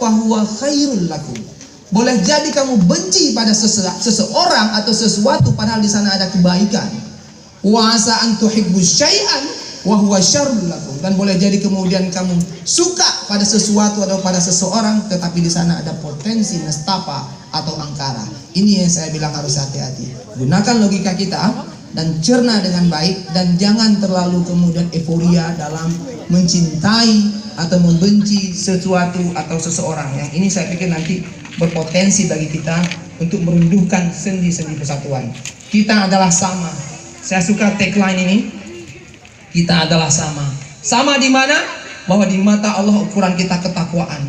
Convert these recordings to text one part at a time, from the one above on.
fahuwa khairul lakum. Boleh jadi kamu benci pada seseorang atau sesuatu padahal di sana ada kebaikan. Wa asa an tuhibbu syai'an wa huwa syarrul lakum. Dan boleh jadi kemudian kamu suka pada sesuatu atau pada seseorang tetapi di sana ada potensi nestapa atau angkara. Ini yang saya bilang harus hati-hati. Gunakan logika kita dan cerna dengan baik, dan jangan terlalu kemudian euforia dalam mencintai atau membenci sesuatu atau seseorang. Yang ini saya pikir nanti berpotensi bagi kita untuk meruntuhkan sendi-sendi persatuan. Kita adalah sama. Saya suka tagline ini. Kita adalah sama. Sama di mana? Bahwa di mata Allah ukuran kita ketakwaan.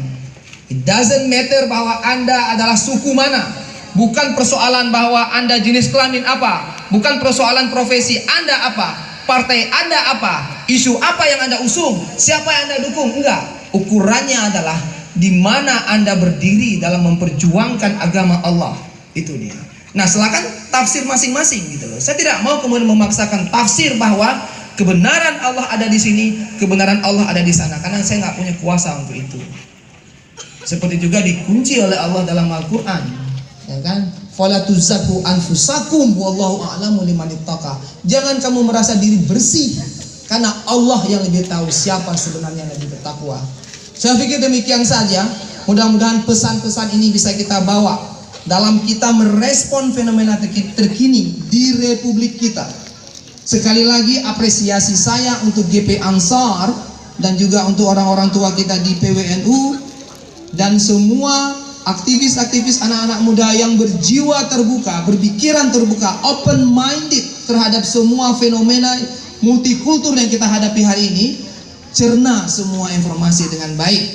It doesn't matter bahwa Anda adalah suku mana. Bukan persoalan bahwa Anda jenis kelamin apa. Bukan persoalan profesi Anda apa. Partai Anda apa. Isu apa yang Anda usung. Siapa yang Anda dukung. Enggak. Ukurannya adalah di mana Anda berdiri dalam memperjuangkan agama Allah. Itu dia. Nah, silakan tafsir masing-masing gitu loh. Saya tidak mau kemudian memaksakan tafsir bahwa kebenaran Allah ada di sini, kebenaran Allah ada di sana, karena saya nggak punya kuasa untuk itu. Seperti juga dikunci oleh Allah dalam Al-Quran, ya kan? Fala tuzakku anfusakum wallahu a'lamu liman ittaqa. Jangan kamu merasa diri bersih, karena Allah yang lebih tahu siapa sebenarnya yang lebih bertakwa. Saya pikir demikian saja. Mudah-mudahan pesan-pesan ini bisa kita bawa dalam kita merespon fenomena terkini di Republik kita. Sekali lagi apresiasi saya untuk GP Ansar dan juga untuk orang-orang tua kita di PWNU dan semua aktivis-aktivis anak-anak muda yang berjiwa terbuka, berpikiran terbuka, open minded terhadap semua fenomena multikultur yang kita hadapi hari ini. Cerna semua informasi dengan baik.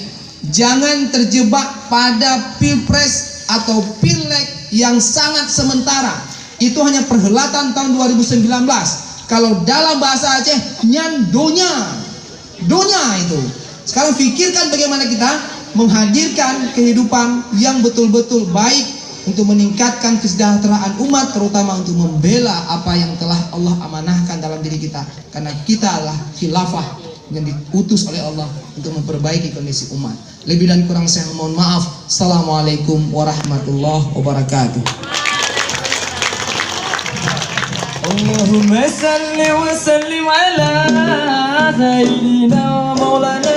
Jangan terjebak pada pilpres atau pileg yang sangat sementara. Itu hanya perhelatan tahun 2019. Kalau dalam bahasa Aceh, nyandonya, donya itu. Sekarang pikirkan bagaimana kita menghadirkan kehidupan yang betul-betul baik untuk meningkatkan kesejahteraan umat, terutama untuk membela apa yang telah Allah amanahkan dalam diri kita. Karena kita adalah khilafah yang diutus oleh Allah untuk memperbaiki kondisi umat. Lebih dan kurang saya mohon maaf. Assalamualaikum warahmatullahi wabarakatuh. Allahumma salli wa sallim ala sayyidina wa maulana